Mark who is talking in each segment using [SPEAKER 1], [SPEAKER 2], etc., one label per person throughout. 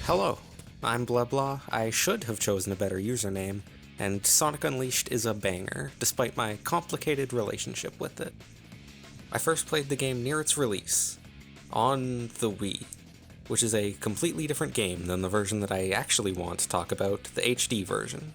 [SPEAKER 1] Hello, I'm Blah Blah. I should have chosen a better username, and Sonic Unleashed is a banger, despite my complicated relationship with it. I first played the game near its release, on the Wii, which is a completely different game than the version that I actually want to talk about, the HD version.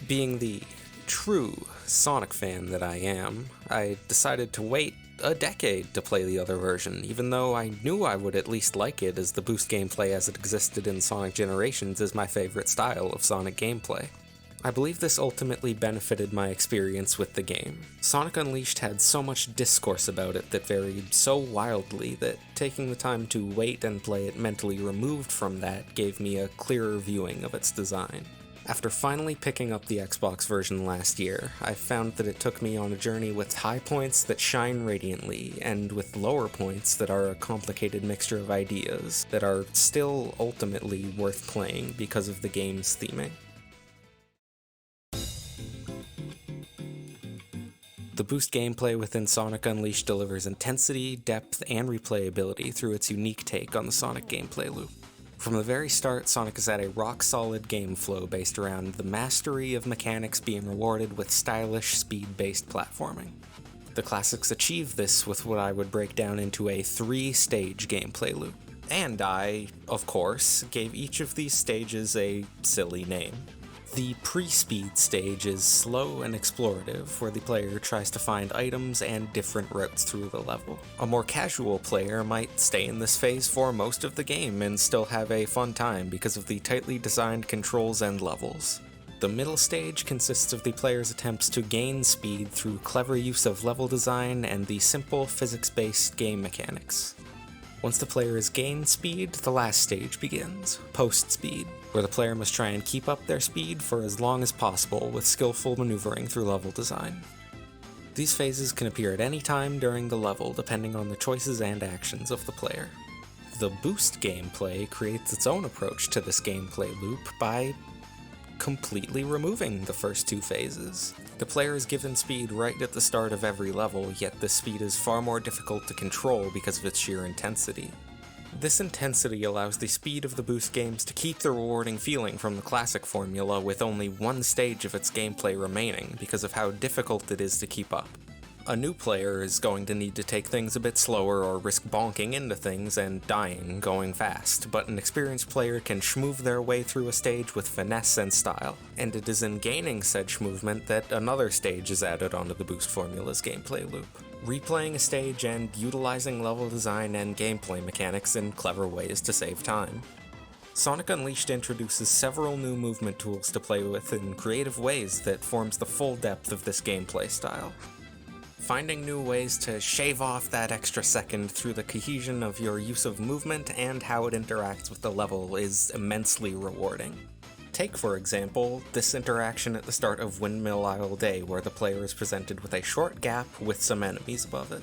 [SPEAKER 1] Being the true Sonic fan that I am, I decided to wait a decade to play the other version, even though I knew I would at least like it, as the boost gameplay as it existed in Sonic Generations is my favorite style of Sonic gameplay. I believe this ultimately benefited my experience with the game. Sonic Unleashed had so much discourse about it that varied so wildly that taking the time to wait and play it mentally removed from that gave me a clearer viewing of its design. After finally picking up the Xbox version last year, I found that it took me on a journey with high points that shine radiantly, and with lower points that are a complicated mixture of ideas that are still ultimately worth playing because of the game's theming. The boost gameplay within Sonic Unleashed delivers intensity, depth, and replayability through its unique take on the Sonic gameplay loop. From the very start, Sonic has had a rock-solid game flow based around the mastery of mechanics being rewarded with stylish, speed-based platforming. The classics achieve this with what I would break down into a 3-stage gameplay loop. And I, of course, gave each of these stages a silly name. The pre-speed stage is slow and explorative, where the player tries to find items and different routes through the level. A more casual player might stay in this phase for most of the game and still have a fun time because of the tightly designed controls and levels. The middle stage consists of the player's attempts to gain speed through clever use of level design and the simple physics-based game mechanics. Once the player has gained speed, the last stage begins, post-speed, where the player must try and keep up their speed for as long as possible with skillful maneuvering through level design. These phases can appear at any time during the level, depending on the choices and actions of the player. The boost gameplay creates its own approach to this gameplay loop by completely removing the first two phases. The player is given speed right at the start of every level, yet this speed is far more difficult to control because of its sheer intensity. This intensity allows the speed of the boost games to keep the rewarding feeling from the classic formula with only one stage of its gameplay remaining because of how difficult it is to keep up. A new player is going to need to take things a bit slower or risk bonking into things and dying going fast, but an experienced player can schmoove their way through a stage with finesse and style, and it is in gaining said schmoovement that another stage is added onto the boost formula's gameplay loop. Replaying a stage and utilizing level design and gameplay mechanics in clever ways to save time. Sonic Unleashed introduces several new movement tools to play with in creative ways that forms the full depth of this gameplay style. Finding new ways to shave off that extra second through the cohesion of your use of movement and how it interacts with the level is immensely rewarding. Take, for example, this interaction at the start of Windmill Isle Day, where the player is presented with a short gap with some enemies above it.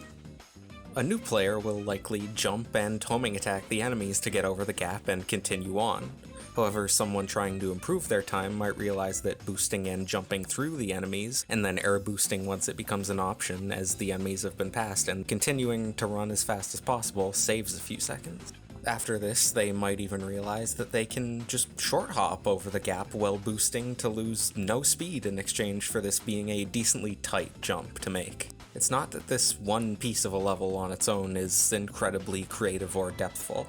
[SPEAKER 1] A new player will likely jump and homing attack the enemies to get over the gap and continue on. However, someone trying to improve their time might realize that boosting and jumping through the enemies, and then air boosting once it becomes an option as the enemies have been passed, and continuing to run as fast as possible saves a few seconds. After this, they might even realize that they can just short hop over the gap while boosting to lose no speed in exchange for this being a decently tight jump to make. It's not that this one piece of a level on its own is incredibly creative or depthful.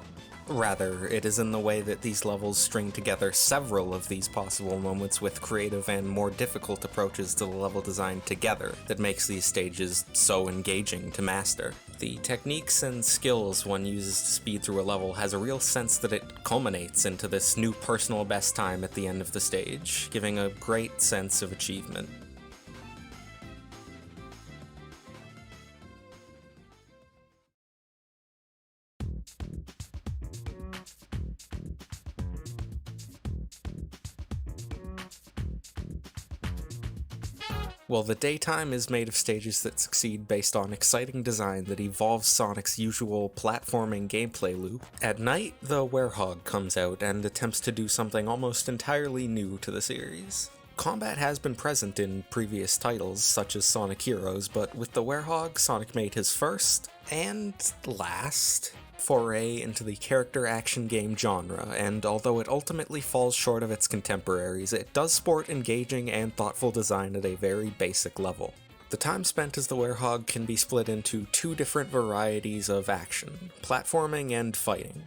[SPEAKER 1] Rather, it is in the way that these levels string together several of these possible moments with creative and more difficult approaches to the level design together that makes these stages so engaging to master. The techniques and skills one uses to speed through a level has a real sense that it culminates into this new personal best time at the end of the stage, giving a great sense of achievement. While the daytime is made of stages that succeed based on exciting design that evolves Sonic's usual platforming gameplay loop, at night the Werehog comes out and attempts to do something almost entirely new to the series. Combat has been present in previous titles, such as Sonic Heroes, but with the Werehog, Sonic made his first, and last, foray into the character action game genre, and although it ultimately falls short of its contemporaries, it does sport engaging and thoughtful design at a very basic level. The time spent as the Werehog can be split into two different varieties of action, platforming and fighting.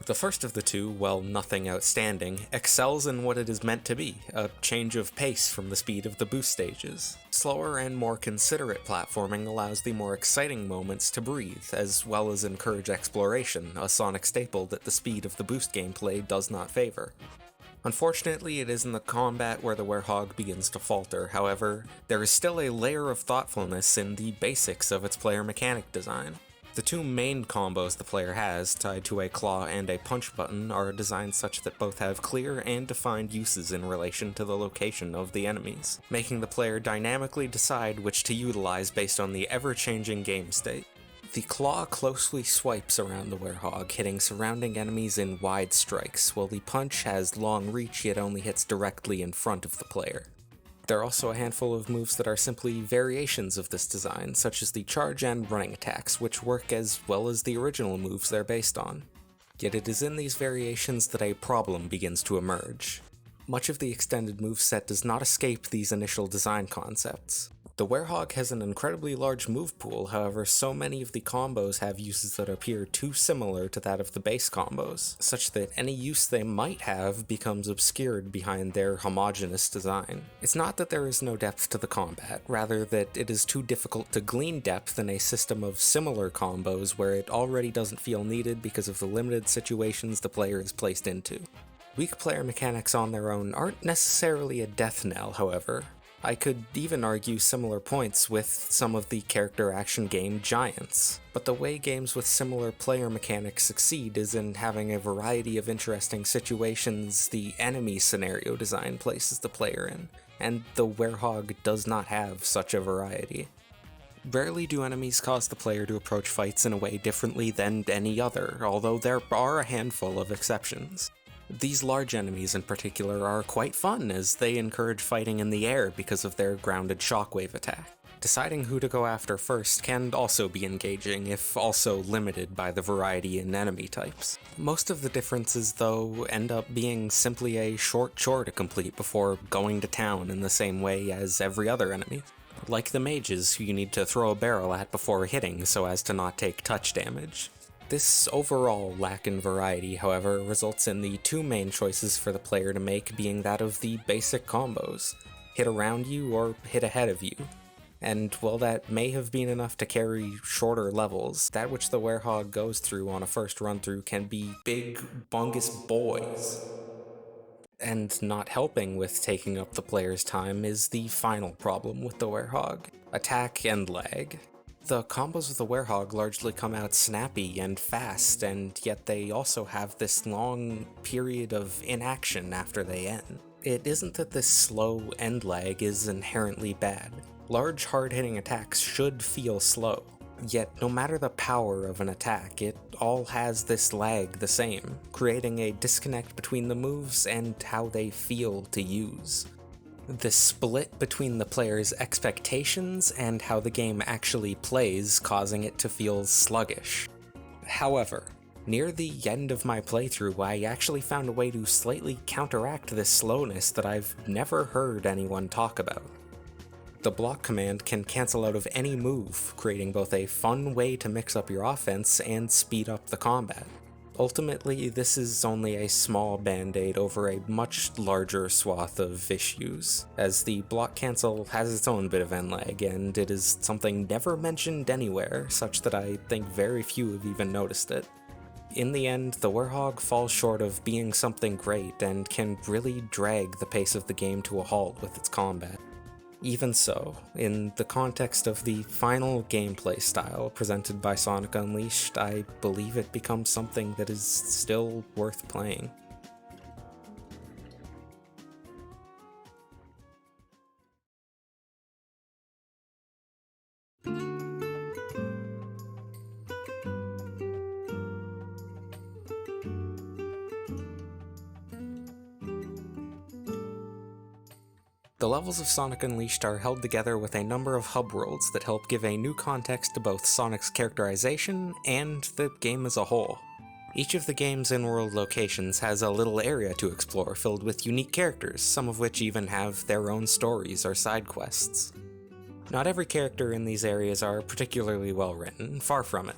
[SPEAKER 1] The first of the two, while nothing outstanding, excels in what it is meant to be, a change of pace from the speed of the boost stages. Slower and more considerate platforming allows the more exciting moments to breathe, as well as encourage exploration, a Sonic staple that the speed of the boost gameplay does not favor. Unfortunately, it is in the combat where the Werehog begins to falter, however, there is still a layer of thoughtfulness in the basics of its player mechanic design. The two main combos the player has, tied to a claw and a punch button, are designed such that both have clear and defined uses in relation to the location of the enemies, making the player dynamically decide which to utilize based on the ever-changing game state. The claw closely swipes around the Werehog, hitting surrounding enemies in wide strikes, while the punch has long reach yet only hits directly in front of the player. There are also a handful of moves that are simply variations of this design, such as the charge and running attacks, which work as well as the original moves they're based on. Yet it is in these variations that a problem begins to emerge. Much of the extended moveset does not escape these initial design concepts. The Werehog has an incredibly large move pool, however so many of the combos have uses that appear too similar to that of the base combos, such that any use they might have becomes obscured behind their homogeneous design. It's not that there is no depth to the combat, rather that it is too difficult to glean depth in a system of similar combos where it already doesn't feel needed because of the limited situations the player is placed into. Weak player mechanics on their own aren't necessarily a death knell, however. I could even argue similar points with some of the character action game giants. But the way games with similar player mechanics succeed is in having a variety of interesting situations the enemy scenario design places the player in, and the Werehog does not have such a variety. Rarely do enemies cause the player to approach fights in a way differently than any other, although there are a handful of exceptions. These large enemies in particular are quite fun, as they encourage fighting in the air because of their grounded shockwave attack. Deciding who to go after first can also be engaging, if also limited by the variety in enemy types. Most of the differences, though, end up being simply a short chore to complete before going to town in the same way as every other enemy. Like the mages, who you need to throw a barrel at before hitting so as to not take touch damage. This overall lack in variety, however, results in the two main choices for the player to make being that of the basic combos, hit around you or hit ahead of you. And while that may have been enough to carry shorter levels, that which the Werehog goes through on a first run through can be big, bungus boys. And not helping with taking up the player's time is the final problem with the Werehog: attack and lag. The combos of the Werehog largely come out snappy and fast, and yet they also have this long period of inaction after they end. It isn't that this slow end lag is inherently bad. Large, hard-hitting attacks should feel slow. Yet, no matter the power of an attack, it all has this lag the same, creating a disconnect between the moves and how they feel to use. The split between the player's expectations and how the game actually plays, causing it to feel sluggish. However, near the end of my playthrough, I actually found a way to slightly counteract this slowness that I've never heard anyone talk about. The block command can cancel out of any move, creating both a fun way to mix up your offense and speed up the combat. Ultimately, this is only a small band-aid over a much larger swath of issues, as the block cancel has its own bit of end lag, and it is something never mentioned anywhere, such that I think very few have even noticed it. In the end, the Werehog falls short of being something great and can really drag the pace of the game to a halt with its combat. Even so, in the context of the final gameplay style presented by Sonic Unleashed, I believe it becomes something that is still worth playing. The levels of Sonic Unleashed are held together with a number of hub worlds that help give a new context to both Sonic's characterization and the game as a whole. Each of the game's in-world locations has a little area to explore filled with unique characters, some of which even have their own stories or side quests. Not every character in these areas are particularly well written, far from it.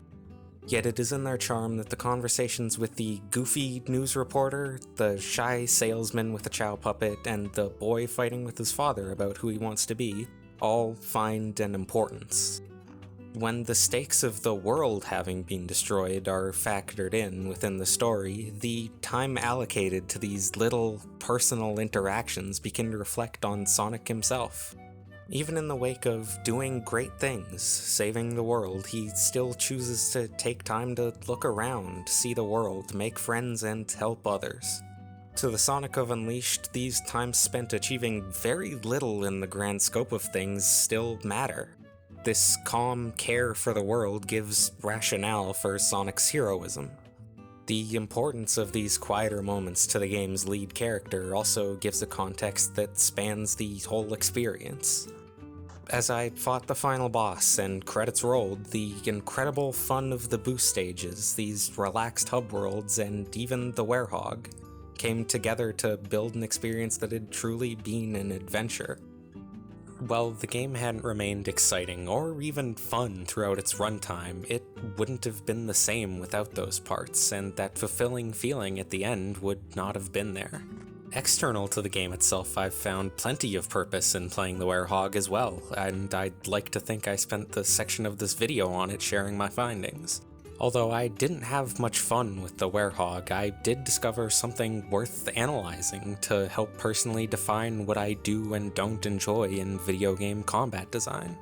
[SPEAKER 1] Yet it is in their charm that the conversations with the goofy news reporter, the shy salesman with the Chow puppet, and the boy fighting with his father about who he wants to be all find an importance. When the stakes of the world having been destroyed are factored in within the story, the time allocated to these little personal interactions begin to reflect on Sonic himself. Even in the wake of doing great things, saving the world, he still chooses to take time to look around, see the world, make friends, and help others. To the Sonic of Unleashed, these times spent achieving very little in the grand scope of things still matter. This calm care for the world gives rationale for Sonic's heroism. The importance of these quieter moments to the game's lead character also gives a context that spans the whole experience. As I fought the final boss and credits rolled, the incredible fun of the boost stages, these relaxed hub worlds, and even the Werehog came together to build an experience that had truly been an adventure. While the game hadn't remained exciting or even fun throughout its runtime, it wouldn't have been the same without those parts, and that fulfilling feeling at the end would not have been there. External to the game itself, I've found plenty of purpose in playing the Werehog as well, and I'd like to think I spent the section of this video on it sharing my findings. Although I didn't have much fun with the Werehog, I did discover something worth analyzing to help personally define what I do and don't enjoy in video game combat design.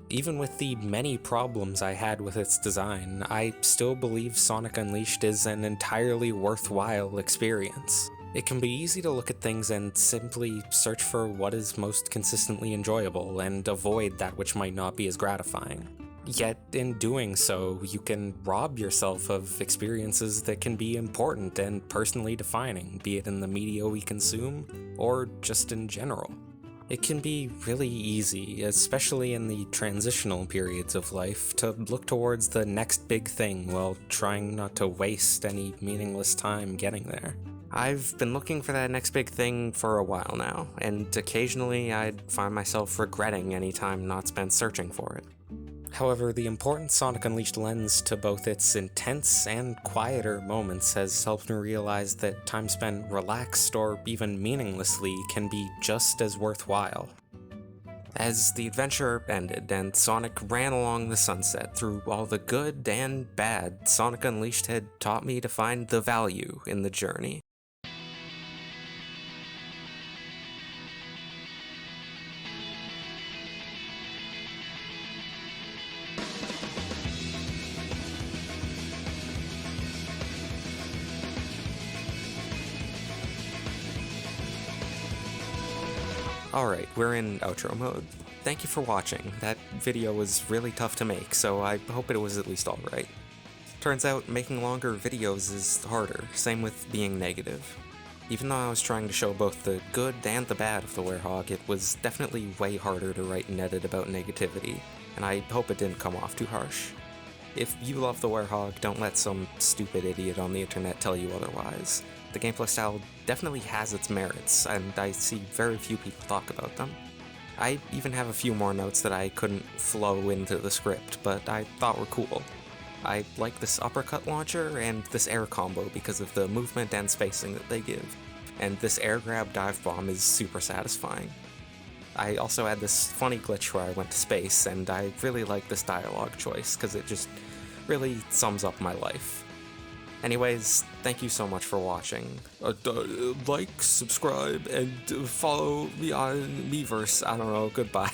[SPEAKER 1] Even with the many problems I had with its design, I still believe Sonic Unleashed is an entirely worthwhile experience. It can be easy to look at things and simply search for what is most consistently enjoyable and avoid that which might not be as gratifying. Yet, in doing so, you can rob yourself of experiences that can be important and personally defining, be it in the media we consume, or just in general. It can be really easy, especially in the transitional periods of life, to look towards the next big thing while trying not to waste any meaningless time getting there. I've been looking for that next big thing for a while now, and occasionally I'd find myself regretting any time not spent searching for it. However, the important Sonic Unleashed lens to both its intense and quieter moments has helped me realize that time spent relaxed or even meaninglessly can be just as worthwhile. As the adventure ended and Sonic ran along the sunset through all the good and bad, Sonic Unleashed had taught me to find the value in the journey. Alright, we're in outro mode. Thank you for watching. That video was really tough to make, so I hope it was at least alright. Turns out making longer videos is harder, same with being negative. Even though I was trying to show both the good and the bad of the Werehog, it was definitely way harder to write and edit about negativity, and I hope it didn't come off too harsh. If you love the Werehog, don't let some stupid idiot on the internet tell you otherwise. The gameplay style definitely has its merits, and I see very few people talk about them. I even have a few more notes that I couldn't flow into the script, but I thought were cool. I like this uppercut launcher and this air combo because of the movement and spacing that they give, and this air grab dive bomb is super satisfying. I also had this funny glitch where I went to space, and I really like this dialogue choice because it just really sums up my life. Anyways, thank you so much for watching. Like, subscribe, and follow me on Miiverse. I don't know, goodbye.